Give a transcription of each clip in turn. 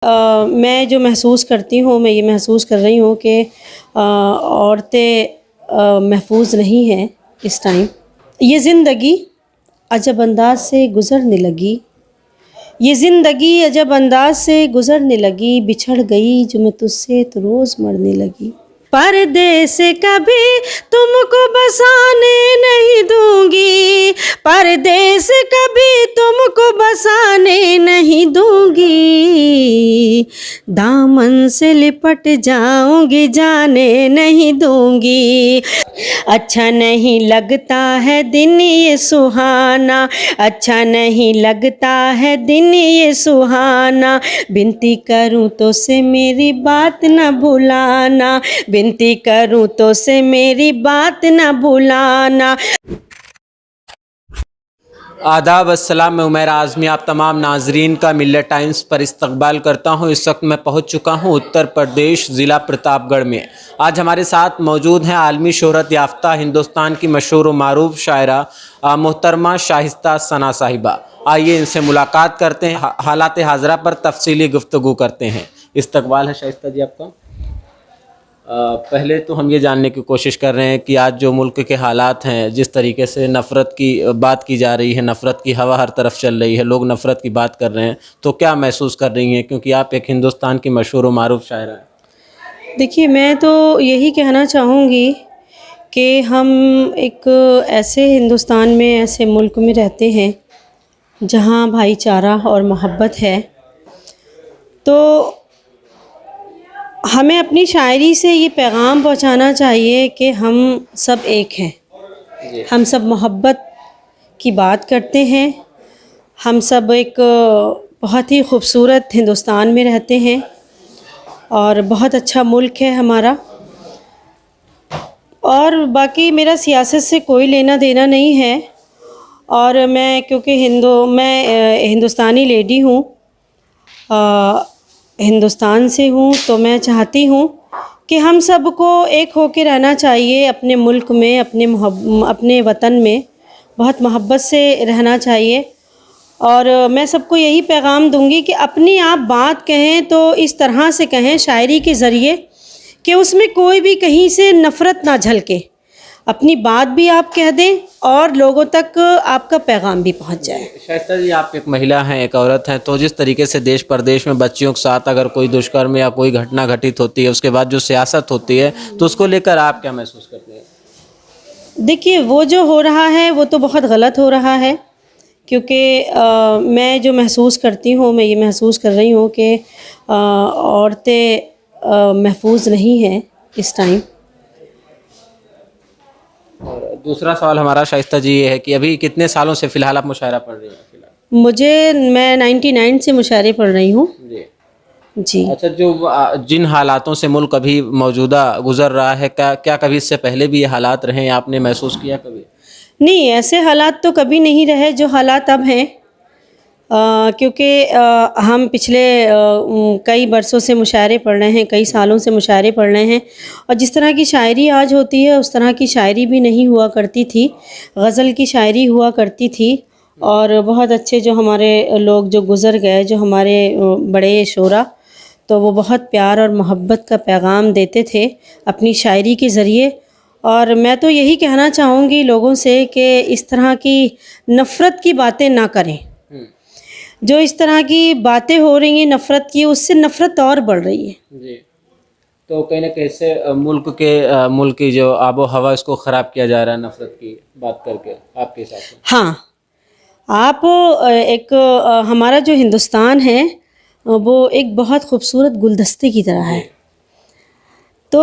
मैं जो महसूस करती हूँ, मैं ये महसूस कर रही हूँ कि औरतें महफूज नहीं हैं इस टाइम। ये ज़िंदगी अजब अंदाज से गुज़रने लगी, ये ज़िंदगी अजब अंदाज से गुज़रने लगी, बिछड़ गई जो मैं तुझसे तो रोज़ मरने लगी। परदेस कभी तुमको बसाने नहीं दूंगी, परदेस कभी तुमको बसाने नहीं दूंगी, दामन से लिपट जाऊंगी जाने नहीं दूंगी। अच्छा नहीं लगता है दिन ये सुहाना, अच्छा नहीं लगता है दिन ये सुहाना, विनती करूं तो से मेरी बात न भुलाना, विनती करूं तो से मेरी बात न भुलाना। आदाब अस्सलाम, मैं उमैर आज़मी आप तमाम नाजरीन का मिल्लत टाइम्स पर इस्तकबाल करता हूँ। इस वक्त मैं पहुँच चुका हूँ उत्तर प्रदेश ज़िला प्रतापगढ़ में। आज हमारे साथ मौजूद हैं आलमी शोहरत याफ्ता हिंदुस्तान की मशहूर व मारूफ शायरा मोहतरमा शाइस्ता सना साहिबा। आइए इनसे मुलाकात करते हैं, हालात हाजरा पर तफसीली गुफ्तगू करते हैं। इस्तकबाल है शाइस्ता जी आपका। पहले तो हम ये जानने की कोशिश कर रहे हैं कि आज जो मुल्क के हालात हैं, जिस तरीके से नफ़रत की बात की जा रही है, नफ़रत की हवा हर तरफ चल रही है, लोग नफ़रत की बात कर रहे हैं, तो क्या महसूस कर रही हैं, क्योंकि आप एक हिंदुस्तान की मशहूर व मारूफ शायरा हैं। देखिए, मैं तो यही कहना चाहूँगी कि हम एक ऐसे हिंदुस्तान में, ऐसे मुल्क में रहते हैं जहाँ भाईचारा और मोहब्बत है। तो हमें अपनी शायरी से ये पैगाम पहुंचाना चाहिए कि हम सब एक हैं, हम सब मोहब्बत की बात करते हैं, हम सब एक बहुत ही खूबसूरत हिंदुस्तान में रहते हैं और बहुत अच्छा मुल्क है हमारा। और बाकी मेरा सियासत से कोई लेना देना नहीं है, और मैं क्योंकि हिंदुस्तानी लेडी हूँ, हिंदुस्तान से हूँ, तो मैं चाहती हूँ कि हम सबको एक होकर रहना चाहिए अपने मुल्क में, अपने वतन में बहुत मोहब्बत से रहना चाहिए। और मैं सबको यही पैगाम दूंगी कि अपनी आप बात कहें तो इस तरह से कहें शायरी के ज़रिए कि उसमें कोई भी कहीं से नफ़रत ना झलके, अपनी बात भी आप कह दें और लोगों तक आपका पैगाम भी पहुंच जाए। शाइस्ता जी, आप एक महिला हैं, एक औरत हैं, तो जिस तरीके से देश प्रदेश में बच्चियों के साथ अगर कोई दुष्कर्म या कोई घटना घटित होती है, उसके बाद जो सियासत होती है, तो उसको लेकर आप क्या महसूस करते हैं? देखिए, वो जो हो रहा है वो तो बहुत गलत हो रहा है, क्योंकि मैं जो महसूस करती हूँ, मैं ये महसूस कर रही हूँ कि औरतें महफूज नहीं हैं इस टाइम। और दूसरा सवाल हमारा शाइस्ता जी ये है कि अभी कितने सालों से फ़िलहाल आप मुशायरा पढ़ रही हैं? फ़िलहाल मैं 99 से मुशायरे पढ़ रही हूँ जी। जी। अच्छा, जिन हालातों से मुल्क अभी मौजूदा गुजर रहा है, क्या कभी इससे पहले भी ये हालात रहे हैं, आपने महसूस किया कभी? नहीं, ऐसे हालात तो कभी नहीं रहे जो हालात अब हैं, क्योंकि हम पिछले कई बरसों से मुशायरे पढ़ रहे हैं, कई सालों से मुशायरे पढ़ रहे हैं, और जिस तरह की शायरी आज होती है उस तरह की शायरी भी नहीं हुआ करती थी। गज़ल की शायरी हुआ करती थी, और बहुत अच्छे जो हमारे लोग जो गुज़र गए, जो हमारे बड़े शोरा, तो वो बहुत प्यार और मोहब्बत का पैगाम देते थे अपनी शायरी के ज़रिए। और मैं तो यही कहना चाहूँगी लोगों से कि इस तरह की नफ़रत की बातें ना करें। जो इस तरह की बातें हो रही हैं नफ़रत की, उससे नफ़रत और बढ़ रही है जी। तो कहीं ना कहीं से मुल्क की जो आबो हवा, इसको ख़राब किया जा रहा है नफ़रत की बात करके, आपके हिसाब से? हाँ, आप हमारा जो हिंदुस्तान है वो एक बहुत खूबसूरत गुलदस्ते की तरह है। तो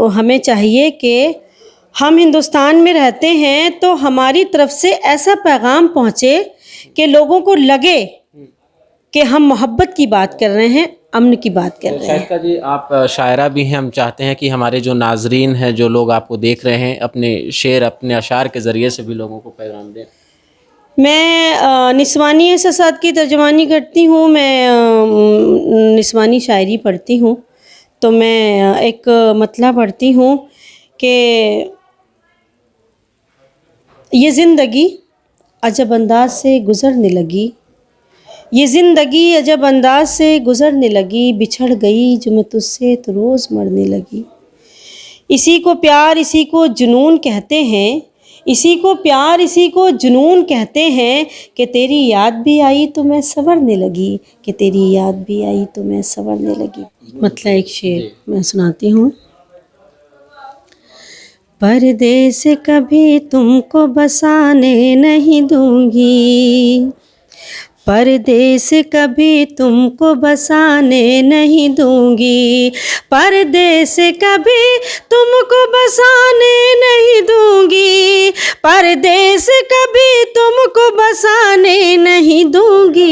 हमें चाहिए कि हम हिंदुस्तान में रहते हैं तो हमारी तरफ से ऐसा पैगाम पहुँचे कि लोगों को लगे कि हम मोहब्बत की बात कर रहे हैं, अमन की बात कर रहे हैं। शाइस्ता जी, आप शायरा भी हैं, हम चाहते हैं कि हमारे जो नाजरीन हैं, जो लोग आपको देख रहे हैं, अपने शेर, अपने अशार के ज़रिए से भी लोगों को पैगाम दें। मैं निस्वानी एहसासात की तर्जुमानी करती हूँ, मैं निस्वानी शायरी पढ़ती हूँ। तो मैं एक मतला पढ़ती हूँ कि ये ज़िंदगी अजब अंदाज से गुज़रने लगी, ये ज़िंदगी अजब अंदाज से गुज़रने लगी, बिछड़ गई जो मैं तुझसे तो रोज़ मरने लगी। इसी को प्यार इसी को जुनून कहते हैं, इसी को प्यार इसी को जुनून कहते हैं कि तेरी याद भी आई तो मैं संवरने लगी, कि तेरी याद भी आई तो मैं संवरने लगी। मतलब एक शेर मैं सुनाती हूँ। परदेस कभी तुमको बसाने नहीं दूंगी, परदेस कभी तुमको बसाने नहीं दूंगी, परदेस कभी तुमको बसाने नहीं दूंगी, परदेस कभी तुमको बसाने नहीं दूंगी।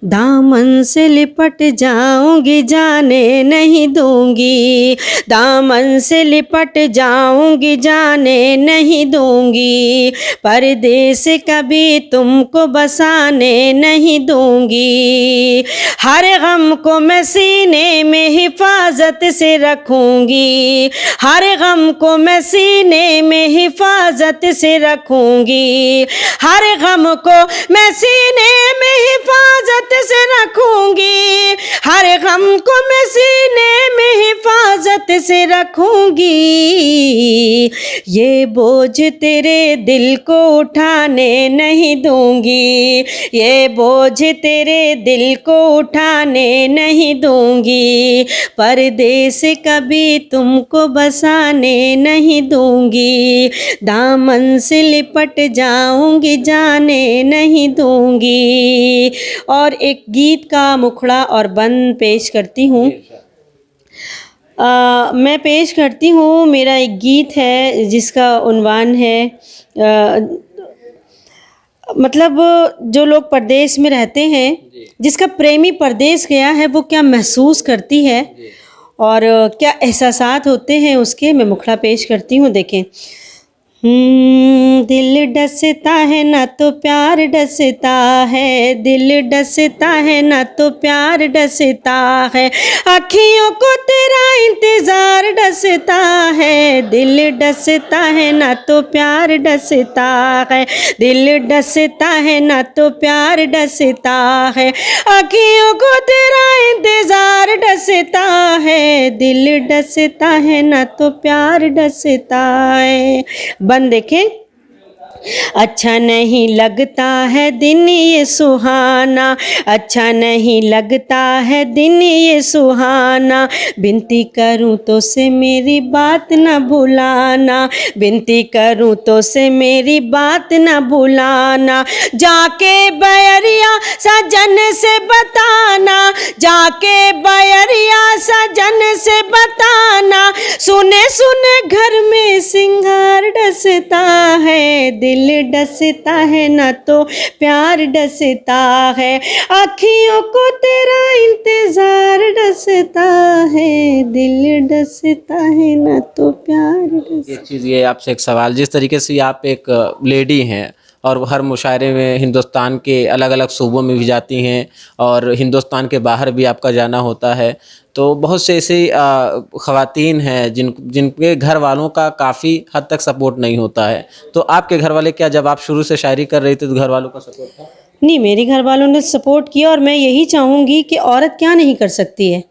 दामन से लिपट जाऊंगी जाने नहीं दूंगी, दामन से लिपट जाऊंगी जाने नहीं दूंगी, परदेस कभी तुमको बसाने नहीं दूंगी। हर गम को मैं सीने में हिफाजत से रखूंगी, हर गम को मैं सीने में हिफाजत से रखूंगी, हर गम को मैं सीने में हिफाजत से रखूंगी, हर गम को मैं सीने में हिफाजत से रखूंगी। ये बोझ तेरे दिल को उठाने नहीं दूंगी, ये बोझ तेरे दिल को उठाने नहीं दूंगी, परदेस कभी तुमको बसाने नहीं दूंगी, दामन से लिपट जाऊंगी जाने नहीं दूंगी। और एक गीत का मुखड़ा और बंद पेश करती हूँ। मैं पेश करती हूँ, मेरा एक गीत है जिसका उन्वान है मतलब जो लोग परदेश में रहते हैं, जिसका प्रेमी परदेश गया है, वो क्या महसूस करती है और क्या एहसासात होते हैं उसके, मैं मुखड़ा पेश करती हूँ। देखें। दिल डसता है ना तो प्यार डसता है, दिल डसता है ना तो प्यार डसता है, अखियों को तेरा इंतज़ार डसता है, दिल डसता है ना तो प्यार डसता है, दिल डसता है ना तो प्यार डसता है, अखियों को तेरा इंतज़ार डसता है, दिल डसता है ना तो प्यार डसता है। बंद देखें। अच्छा नहीं लगता है दिन ये सुहाना, अच्छा नहीं लगता है दिन ये सुहाना, विनती करूं तो से मेरी बात न भुलाना, विनती करूं तो से मेरी बात न भुलाना, जाके बयरिया सजन से बताना, जाके बयरिया सजन से बताना, सुने सुने घर में सिंगार डसता है, दिल डसता है ना तो प्यार डसता है, अखियों को तेरा इंतजार डसता है, दिल डसता है ना तो प्यार डसता। एक चीज़ ये आपसे एक सवाल, जिस तरीके से आप एक लेडी हैं और हर मुशायरे में हिंदुस्तान के अलग अलग सूबों में भी जाती हैं और हिंदुस्तान के बाहर भी आपका जाना होता है, तो बहुत से ऐसे ख़वातीन हैं जिनके घर वालों का काफ़ी हद तक सपोर्ट नहीं होता है, तो आपके घर वाले, क्या जब आप शुरू से शायरी कर रही थी तो घर वालों का सपोर्ट था? नहीं, मेरे घर वालों ने सपोर्ट किया और मैं यही चाहूँगी कि औरत क्या नहीं कर सकती है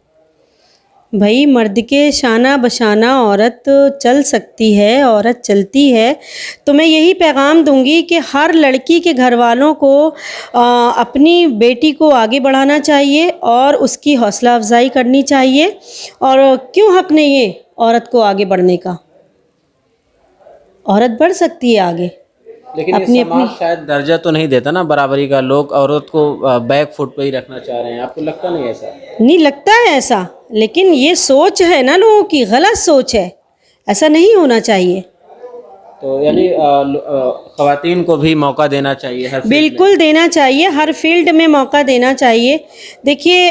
भाई, मर्द के शाना बशाना औरत चल सकती है, औरत चलती है। तो मैं यही पैगाम दूंगी कि हर लड़की के घर वालों को अपनी बेटी को आगे बढ़ाना चाहिए और उसकी हौसला अफजाई करनी चाहिए। और क्यों हक नहीं है औरत को आगे बढ़ने का? औरत बढ़ सकती है आगे, लेकिन ये समाज शायद दर्जा तो नहीं देता ना बराबरी का, लोग औरत को बैक फुट पे ही रखना चाह रहे हैं, आपको लगता नहीं ऐसा? नहीं लगता है ऐसा, लेकिन ये सोच है ना लोगों की, गलत सोच है, ऐसा नहीं होना चाहिए। तो यानी ख़वातीन को भी मौका देना चाहिए, हर बिल्कुल देना चाहिए, हर फील्ड में मौका देना चाहिए। देखिए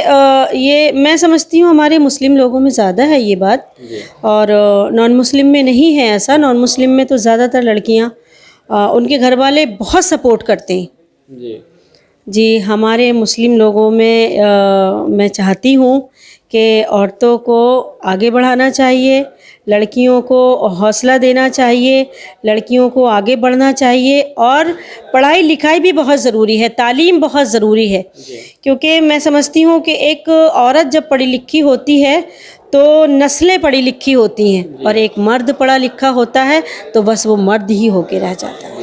ये मैं समझती हूँ हमारे मुस्लिम लोगों में ज़्यादा है ये बात, और नॉन मुस्लिम में नहीं है ऐसा। नॉन मुस्लिम में तो ज़्यादातर लड़कियाँ उनके घर वाले बहुत सपोर्ट करते हैं जी। हमारे मुस्लिम लोगों में मैं चाहती हूँ कि औरतों को आगे बढ़ाना चाहिए, लड़कियों को हौसला देना चाहिए, लड़कियों को आगे बढ़ना चाहिए और पढ़ाई लिखाई भी बहुत ज़रूरी है, तालीम बहुत ज़रूरी है। क्योंकि मैं समझती हूँ कि एक औरत जब पढ़ी लिखी होती है तो नस्लें पढ़ी लिखी होती हैं और एक मर्द पढ़ा लिखा होता है तो बस वो मर्द ही होके रह जाता है।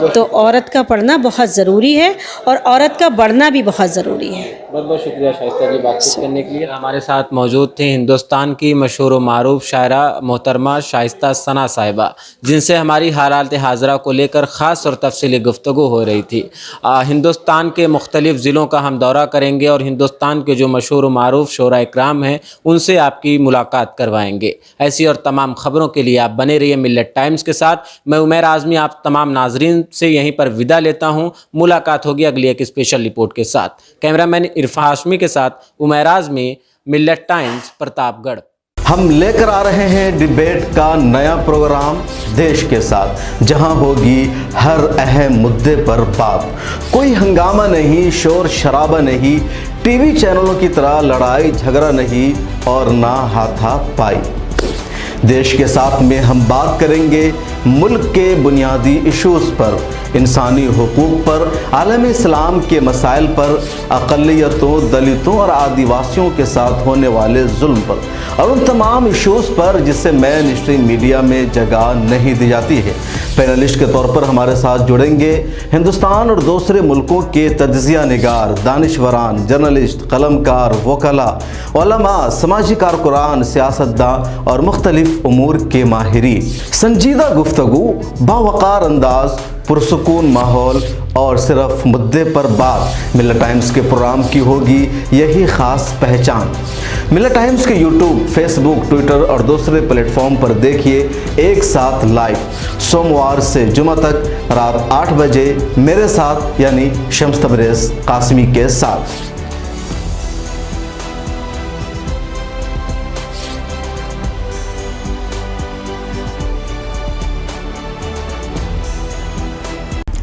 तो औरत का पढ़ना बहुत ज़रूरी है और औरत का बढ़ना भी बहुत ज़रूरी है। बहुत बहुत शुक्रिया शाइस्ता जी बातचीत करने के लिए। हमारे साथ मौजूद थे हिंदुस्तान की मशहूर व मारूफ शायरा मोहतरमा शाइस्ता सना साहिबा, जिनसे हमारी हालात हाज़रा को लेकर ख़ास और तफसीली गुफ्तगू हो रही थी। हिंदुस्तान के मुख्तलिफ़ ज़िलों का हम दौरा करेंगे और हिंदुस्तान के जो मशहूर व मारूफ शोरा इकराम हैं उनसे आपकी मुलाकात करवाएंगे। ऐसी और तमाम ख़बरों के लिए आप बने रहिए मिल्लत टाइम्स के साथ। मैं उमैर आज़मी आप तमाम नाजरीन से यहीं पर विदा लेता हूं। मुलाकात होगी अगली एक स्पेशल रिपोर्ट के साथ। कैमरामैन इरफान हाशमी के साथ उमैर आज़मी, मिल्लत टाइम्स, प्रतापगढ़। हम लेकर आ रहे हैं डिबेट का नया प्रोग्राम देश के साथ, जहां होगी हर अहम मुद्दे पर बात। कोई हंगामा नहीं, शोर शराबा नहीं, टीवी चैनलों की तरह लड़ाई झगड़ा नहीं और ना हाथापाई। देश के साथ में हम बात करेंगे मुल्क के बुनियादी इश्यूज़ पर, इंसानी हुकूक पर, आलम इस्लाम के मसाइल पर, अक़लियतों, दलितों और आदिवासियों के साथ होने वाले जुल्म पर और उन तमाम इश्यूज़ पर जिससे मेन स्ट्रीम मीडिया में जगह नहीं दी जाती है। पैनलिस्ट के तौर पर हमारे साथ जुड़ेंगे हिंदुस्तान और दूसरे मुल्कों के तज्ज़िया निगार, दानिशवरान, जर्नलिस्ट, कलमकार, वकला, उलमा, समाजी कारकुरान, सियासतदान और मुख्तलिफ उमूर के माहिरीन। संजीदा गुफ्तगू, बावकार अंदाज, पुरसुकून माहौल और सिर्फ मुद्दे पर बात। मिल्लत टाइम्स के प्रोग्राम की होगी यही ख़ास पहचान। मिल्लत टाइम्स के यूट्यूब, फेसबुक, ट्विटर और दूसरे प्लेटफॉर्म पर देखिए एक साथ लाइव, सोमवार से जुमा तक रात 8 बजे मेरे साथ यानी शम्स तबरेज़ कासमी के साथ।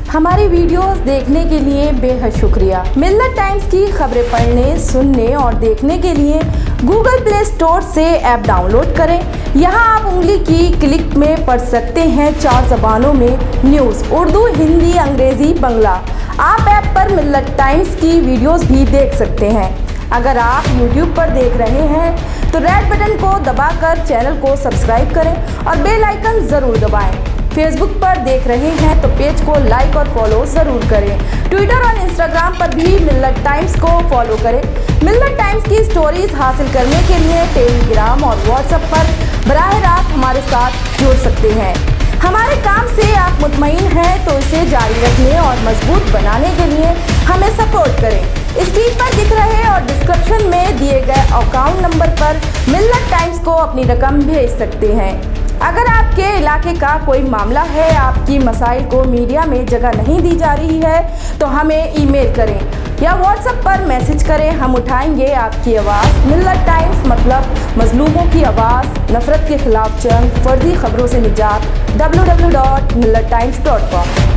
हमारी वीडियोस देखने के लिए बेहद शुक्रिया। मिल्लत टाइम्स की खबरें पढ़ने, सुनने और देखने के लिए गूगल प्ले स्टोर से ऐप डाउनलोड करें। यहां आप उंगली की क्लिक में पढ़ सकते हैं 4 ज़बानों में न्यूज़, उर्दू, हिंदी, अंग्रेज़ी, बंगला। आप ऐप पर मिल्लत टाइम्स की वीडियोस भी देख सकते हैं। अगर आप YouTube पर देख रहे हैं तो रेड बटन को दबाकर चैनल को सब्सक्राइब करें और बेल आइकन ज़रूर दबाएं। फेसबुक पर देख रहे हैं तो पेज को लाइक और फॉलो ज़रूर करें। ट्विटर और इंस्टाग्राम पर भी मिल्लत टाइम्स को फॉलो करें। मिल्लत टाइम्स की स्टोरीज हासिल करने के लिए टेलीग्राम और व्हाट्सएप पर बराह रास्त हमारे साथ जुड़ सकते हैं। हमारे काम से आप मुतमईन हैं तो इसे जारी रखने और मजबूत बनाने के लिए हमें सपोर्ट करें। स्क्रीन पर दिख रहे और डिस्क्रिप्शन में दिए गए अकाउंट नंबर पर मिल्लत टाइम्स को अपनी रकम भेज सकते हैं। अगर आपके इलाके का कोई मामला है, आपकी मसाइल को मीडिया में जगह नहीं दी जा रही है तो हमें ईमेल करें या व्हाट्सएप पर मैसेज करें। हम उठाएंगे आपकी आवाज़। मिल्लत टाइम्स मतलब मजलूमों की आवाज़, नफरत के खिलाफ जंग, फर्जी खबरों से निजात। www.millattimes.com